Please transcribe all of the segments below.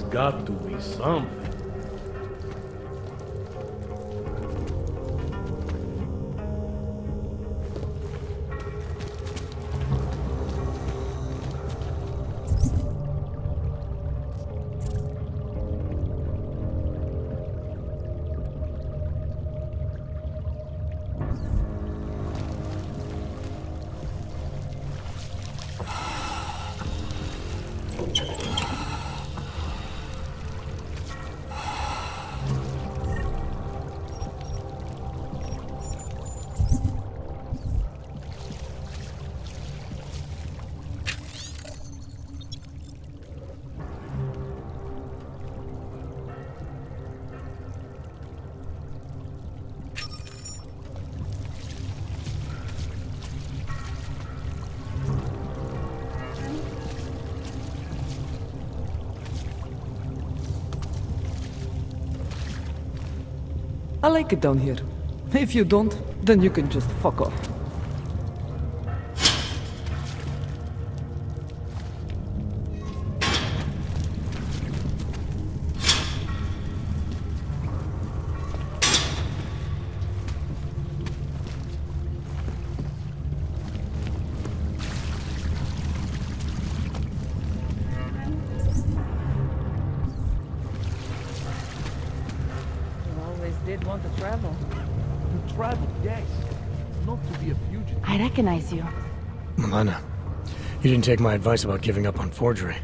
got to be something. I like it down here. If you don't, then you can just fuck off. Did want to travel. To travel, yes. Not to be a fugitive. I recognize you. Milena, you didn't take my advice about giving up on forgery.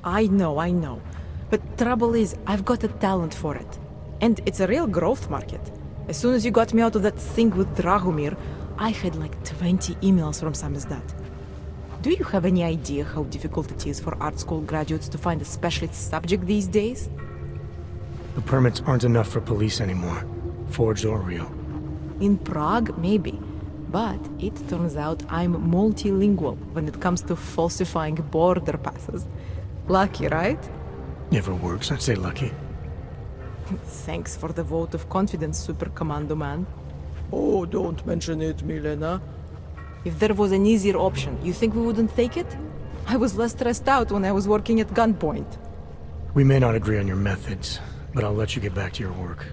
I know. But trouble is, I've got a talent for it. And it's a real growth market. As soon as you got me out of that thing with Dragomir, I had like 20 emails from Samizdat. Do you have any idea how difficult it is for art school graduates to find a specialist subject these days? The permits aren't enough for police anymore, forged or real. In Prague, maybe. But it turns out I'm multilingual when it comes to falsifying border passes. Lucky, right? Never works, I'd say lucky. Thanks for the vote of confidence, Super Commando Man. Oh, don't mention it, Milena. If there was an easier option, you think we wouldn't take it? I was less stressed out when I was working at gunpoint. We may not agree on your methods, but I'll let you get back to your work.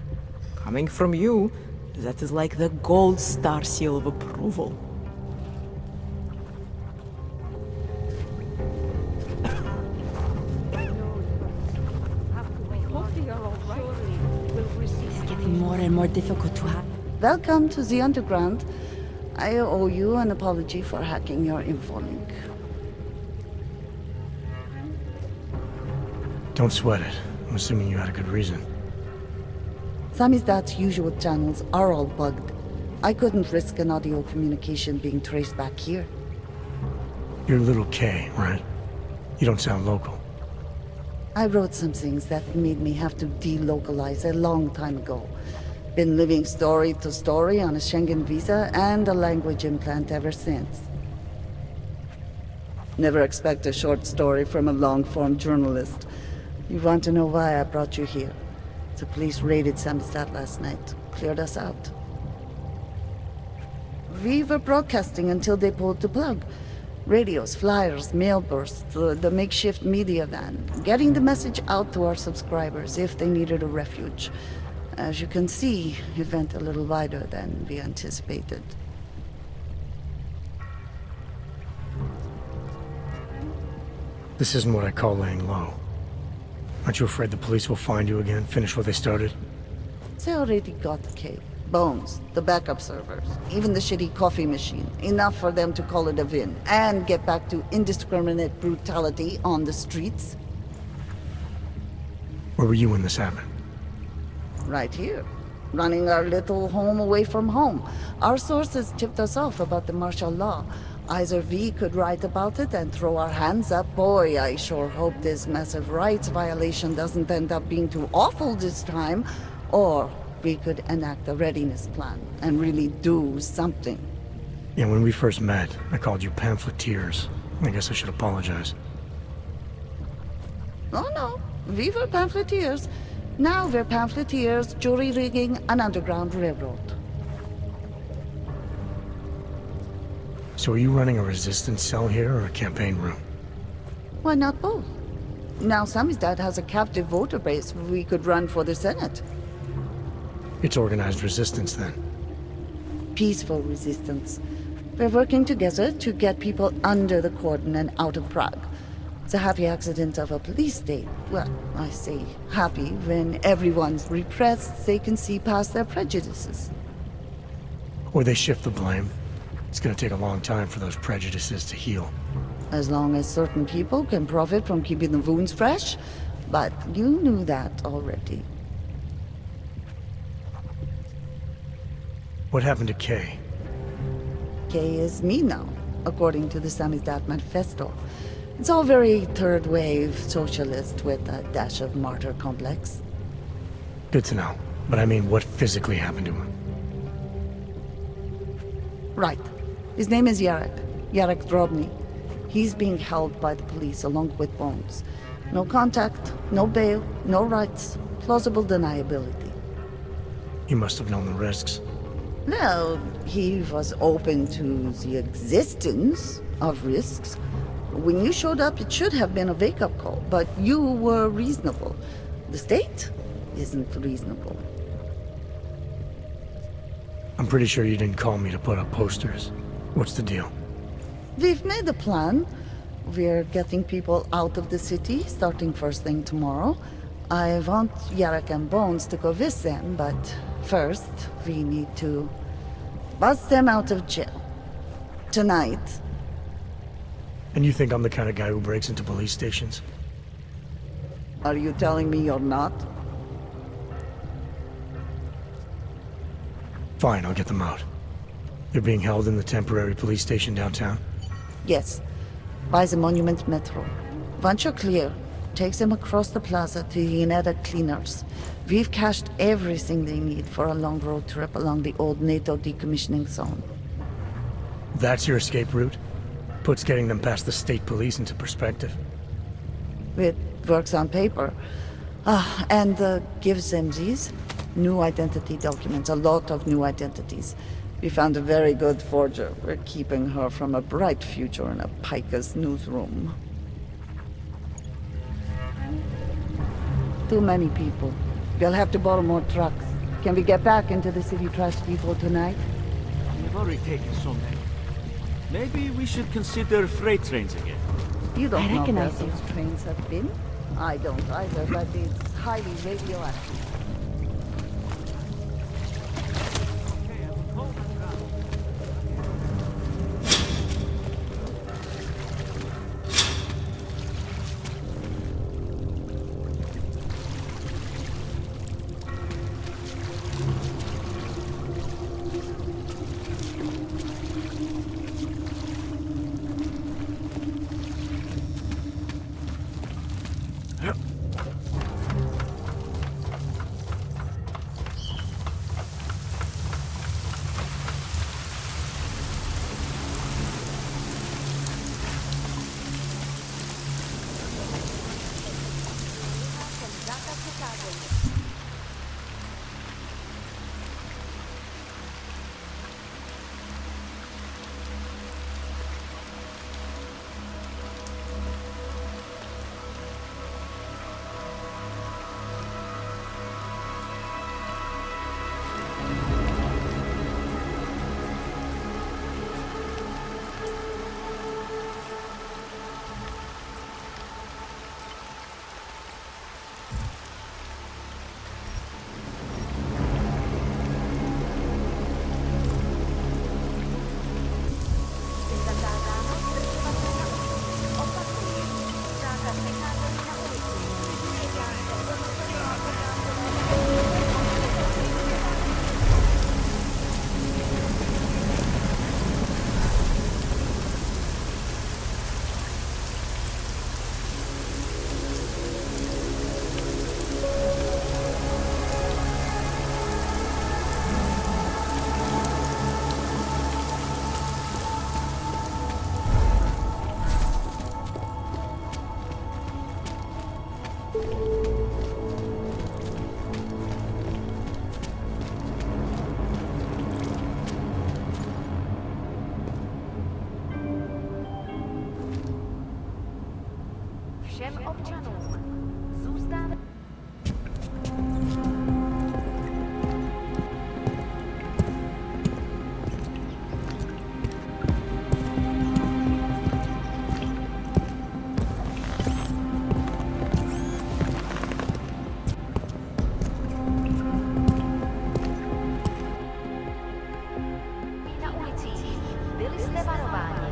Coming from you, that is like the gold star seal of approval. It's getting more and more difficult to have. Welcome to the Underground. I owe you an apology for hacking your info link. Don't sweat it. I'm assuming you had a good reason. Samizdat's usual channels are all bugged. I couldn't risk an audio communication being traced back here. You're Little K, right? You don't sound local. I wrote some things that made me have to delocalize a long time ago. Been living story to story on a Schengen visa and a language implant ever since. Never expect a short story from a long-form journalist. You want to know why I brought you here? The police raided Samizdat last night. Cleared us out. We were broadcasting until they pulled the plug. Radios, flyers, mail bursts, the makeshift media van. Getting the message out to our subscribers if they needed a refuge. As you can see, it went a little wider than we anticipated. This isn't what I call laying low. Aren't you afraid the police will find you again, finish what they started? They already got the cave. Bones, the backup servers, even the shitty coffee machine. Enough for them to call it a win and get back to indiscriminate brutality on the streets. Where were you when this happened? Right here. Running our little home away from home. Our sources tipped us off about the martial law. Either we could write about it and throw our hands up. Boy, I sure hope this massive rights violation doesn't end up being too awful this time. Or we could enact a readiness plan and really do something. Yeah, when we first met, I called you pamphleteers. I guess I should apologize. Oh no, we were pamphleteers. Now we're pamphleteers, jury-rigging an underground railroad. So are you running a resistance cell here or a campaign room? Why not both? Now Samizdat has a captive voter base. We could run for the Senate. It's organized resistance, then. Peaceful resistance. We're working together to get people under the cordon and out of Prague. It's a happy accident of a police state. Well, I say happy when everyone's repressed, they can see past their prejudices. Or they shift the blame. It's gonna take a long time for those prejudices to heal. As long as certain people can profit from keeping the wounds fresh. But you knew that already. What happened to Kay? Kay is me now, according to the Samizdat Manifesto. It's all very third-wave socialist with a dash of martyr complex. Good to know. But I mean, what physically happened to him? Right. His name is Yarek Drobny. He's being held by the police along with Bones. No contact, no bail, no rights, plausible deniability. He must have known the risks. Well, he was open to the existence of risks. When you showed up, it should have been a wake-up call, but you were reasonable. The state isn't reasonable. I'm pretty sure you didn't call me to put up posters. What's the deal? We've made a plan. We're getting people out of the city, starting first thing tomorrow. I want Yarek and Bones to go with them, but first, we need to bust them out of jail. Tonight. And you think I'm the kind of guy who breaks into police stations? Are you telling me you're not? Fine, I'll get them out. They're being held in the temporary police station downtown? Yes. By the Monument Metro. Once you're clear, takes them across the plaza to the United Cleaners. We've cached everything they need for a long road trip along the old NATO decommissioning zone. That's your escape route? Puts getting them past the state police into perspective. It works on paper. And gives them these new identity documents, a lot of new identities. We found a very good forger. We're keeping her from a bright future in a piker's newsroom. Too many people. We'll have to borrow more trucks. Can we get back into the city trash depot tonight? We've already taken so many. Maybe we should consider freight trains again. You don't I know where recognize you. those trains have been? I don't either, but it's highly radioactive. Všem občanům Byli jste varováni.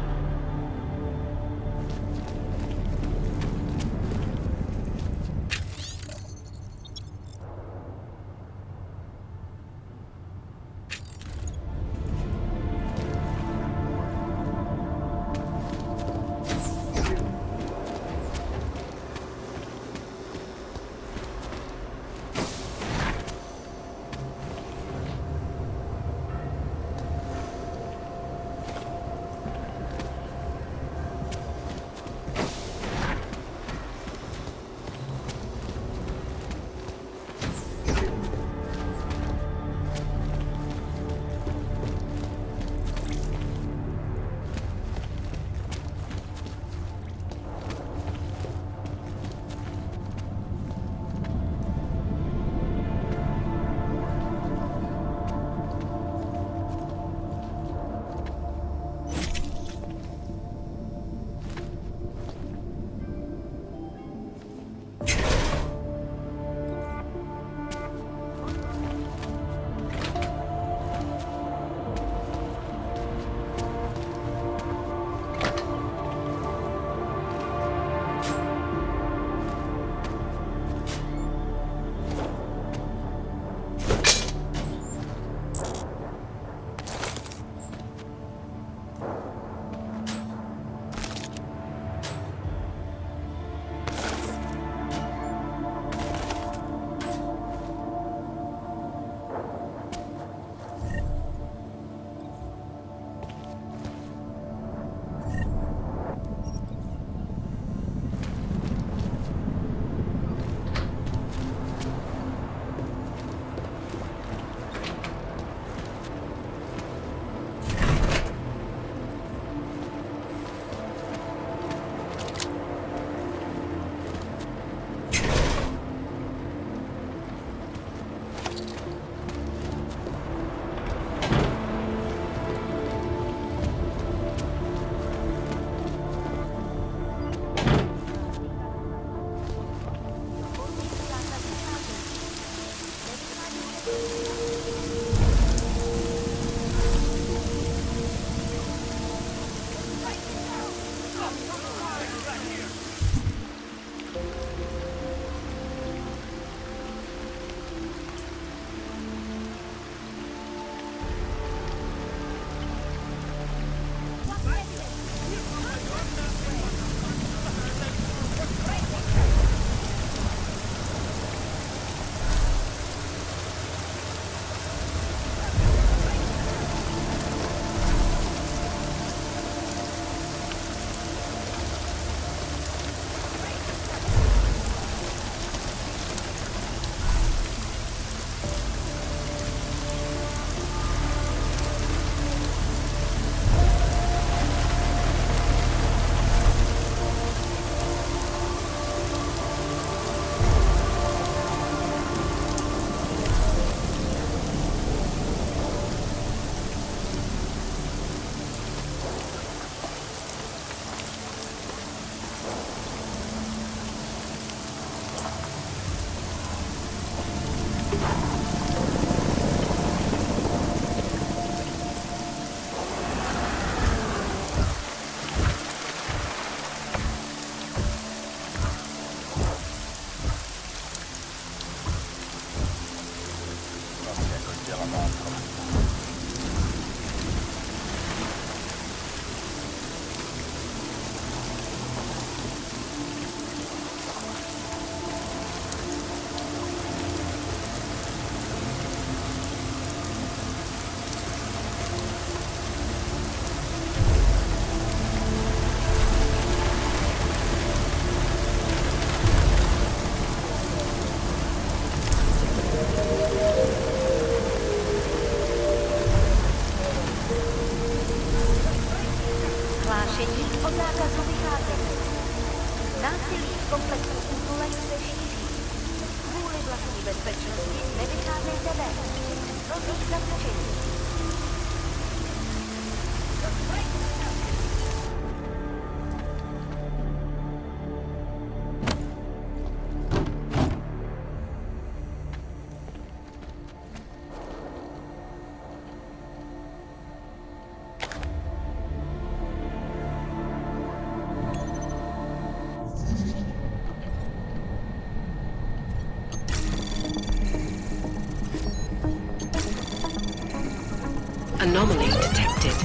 Anomaly detected.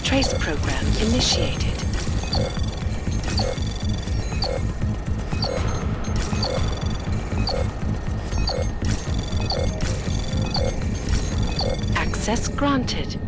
Trace program initiated. Access granted.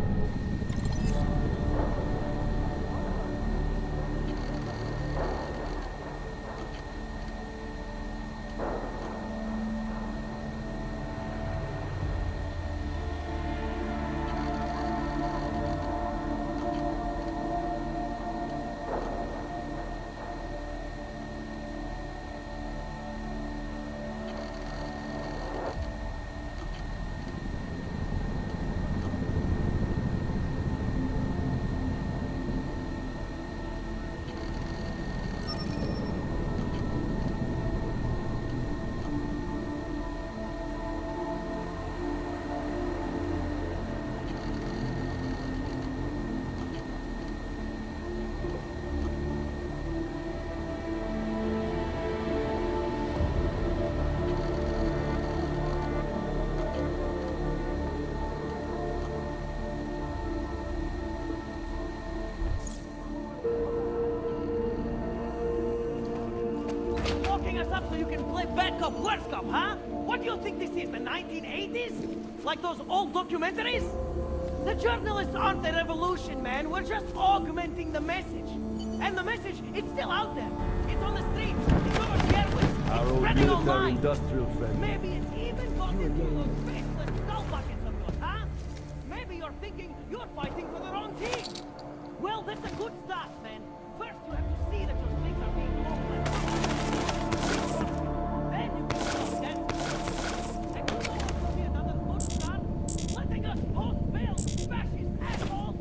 Locking us up so you can play bad cop, worse cop, huh? What do you think this is, the 1980s? Like those old documentaries? The journalists aren't the revolution, man. We're just augmenting the message. And the message, it's still out there. It's on the streets. It's over the airways. Our It's old spreading military online. industrial friend. Maybe it's even got into those faceless skull buckets of yours, huh? Maybe you're thinking you're fighting for the wrong team. Well, that's a good start, man. First, you have to see that your things are being opened. Then you can stop dancing. And you know what will be another good start? Letting us both fail, fascist assholes!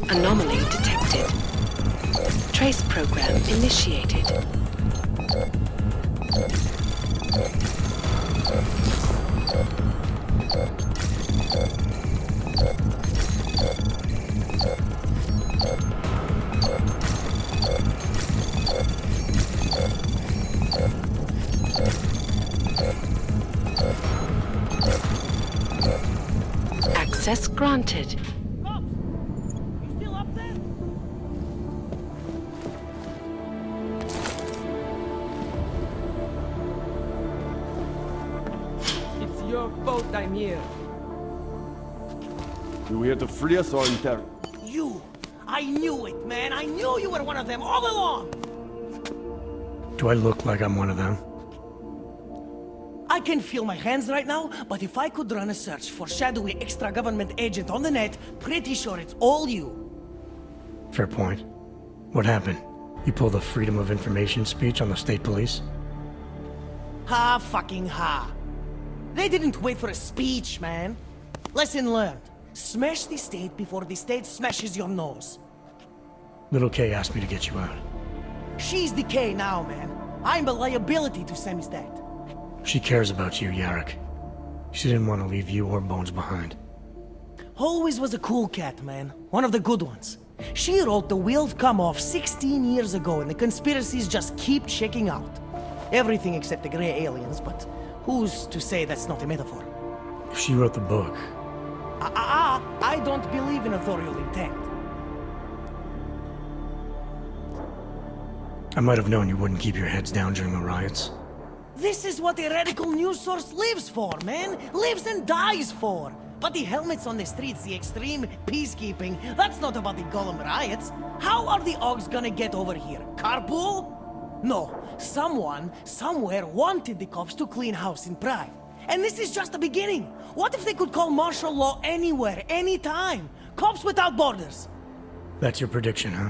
Anomaly detected. Trace program initiated. Access granted. Cops! You still up there? It's your fault I'm here. You here to free us or interrogate? You! I knew it, man! I knew you were one of them all along! Do I look like I'm one of them? I can feel my hands right now, but if I could run a search for shadowy extra-government agent on the net, pretty sure it's all you. Fair point. What happened? You pulled a Freedom of Information speech on the state police? Ha fucking ha. They didn't wait for a speech, man. Lesson learned. Smash the state before the state smashes your nose. Little K asked me to get you out. She's the K now, man. I'm a liability to Semi-Stat. She cares about you, Yarrick. She didn't want to leave you or Bones behind. Always was a cool cat, man. One of the good ones. She wrote The Wheels Come Off 16 years ago, and the conspiracies just keep checking out. Everything except the gray aliens, but who's to say that's not a metaphor? If she wrote the book, I don't believe in authorial intent. I might have known you wouldn't keep your heads down during the riots. This is what a radical news source lives for, man! Lives and dies for! But the helmets on the streets, the extreme peacekeeping, that's not about the Golem riots. How are the Augs gonna get over here? Carpool? No. Someone, somewhere wanted the cops to clean house in Pride. And this is just the beginning. What if they could call martial law anywhere, anytime? Cops without borders. That's your prediction, huh?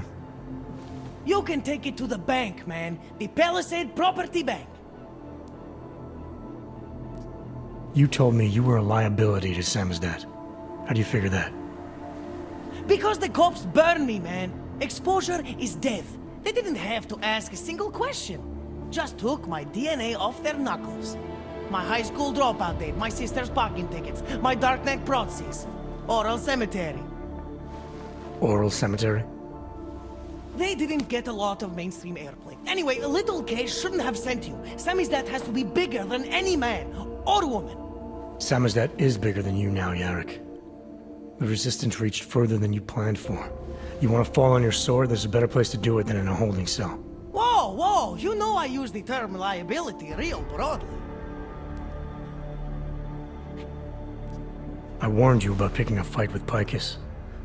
You can take it to the bank, man. The Palisade Property Bank. You told me you were a liability to Samizdat. How do you figure that? Because the cops burn me, man. Exposure is death. They didn't have to ask a single question. Just took my DNA off their knuckles. My high school dropout date, my sister's parking tickets, my dark neck proxies. Oral cemetery. Oral cemetery? They didn't get a lot of mainstream airplay. Anyway, a little case shouldn't have sent you. Samizdat has to be bigger than any man or woman. Samizdat is bigger than you now, Yarrick. The Resistance reached further than you planned for. You want to fall on your sword? There's a better place to do it than in a holding cell. Whoa, whoa, you know I use the term liability real broadly. I warned you about picking a fight with Picus.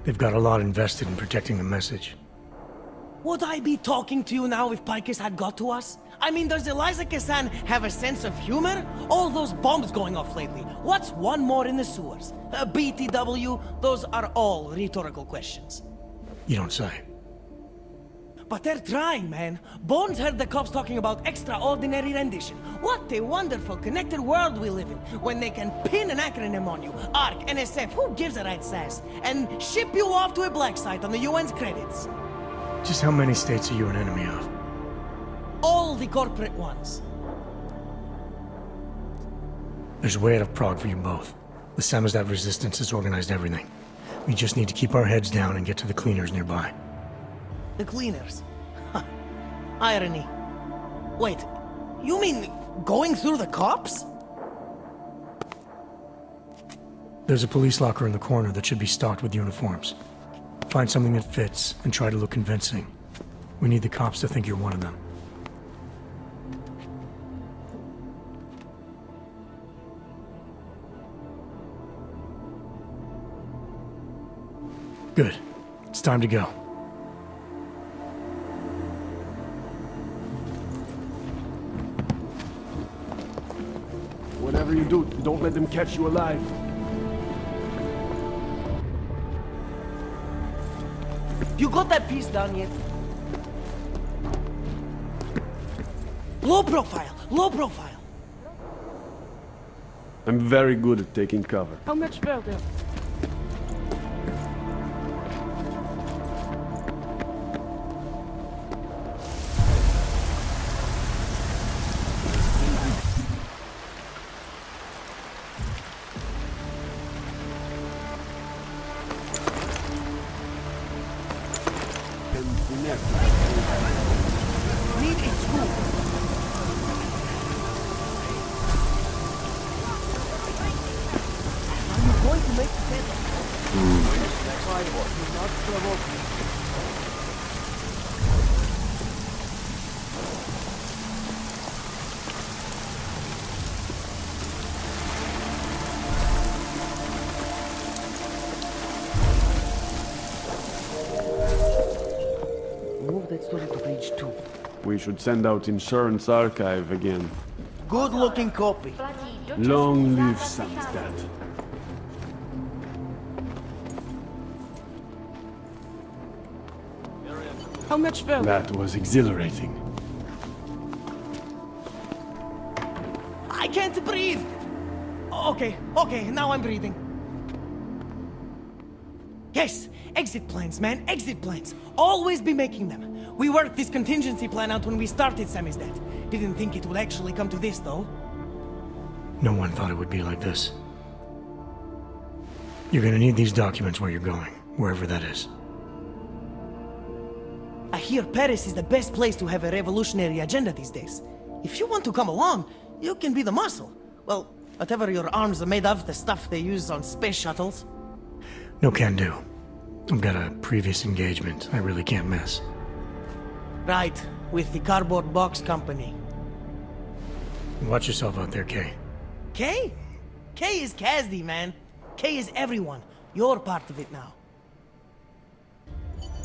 They've got a lot invested in protecting the message. Would I be talking to you now if Picus had got to us? I mean, does Eliza Kassan have a sense of humor? All those bombs going off lately. What's one more in the sewers? BTW? Those are all rhetorical questions. You don't say. But they're trying, man. Bones heard the cops talking about extraordinary rendition. What a wonderful connected world we live in, when they can pin an acronym on you. ARC, NSF, who gives a rat's ass? And ship you off to a black site on the UN's credits. Just how many states are you an enemy of? All the corporate ones. There's a way out of Prague for you both. The Samizdat resistance has organized everything. We just need to keep our heads down and get to the cleaners nearby. The cleaners. Huh. Irony. Wait, you mean going through the cops? There's a police locker in the corner that should be stocked with uniforms. Find something that fits and try to look convincing. We need the cops to think you're one of them. Good. It's time to go. Whatever you do, don't let them catch you alive. You got that piece done yet? Low profile, low profile. I'm very good at taking cover. How much further? Need a scoop. Are you going to make the table? Not provoke me. Move that story to page 2. We should send out Insurance Archive again. Good looking copy. Long live Samizdat. How much further? That was exhilarating. I can't breathe. Okay, now I'm breathing. Yes, exit plans, man, exit plans. Always be making them. We worked this contingency plan out when we started Samizdat. Didn't think it would actually come to this, though. No one thought it would be like this. You're gonna need these documents where you're going, wherever that is. I hear Paris is the best place to have a revolutionary agenda these days. If you want to come along, you can be the muscle. Well, whatever your arms are made of, the stuff they use on space shuttles. No can do. I've got a previous engagement I really can't miss. Right, with the cardboard box company. Watch yourself out there, Kay. Kay? Kay is Kazdi, man. Kay is everyone. You're part of it now.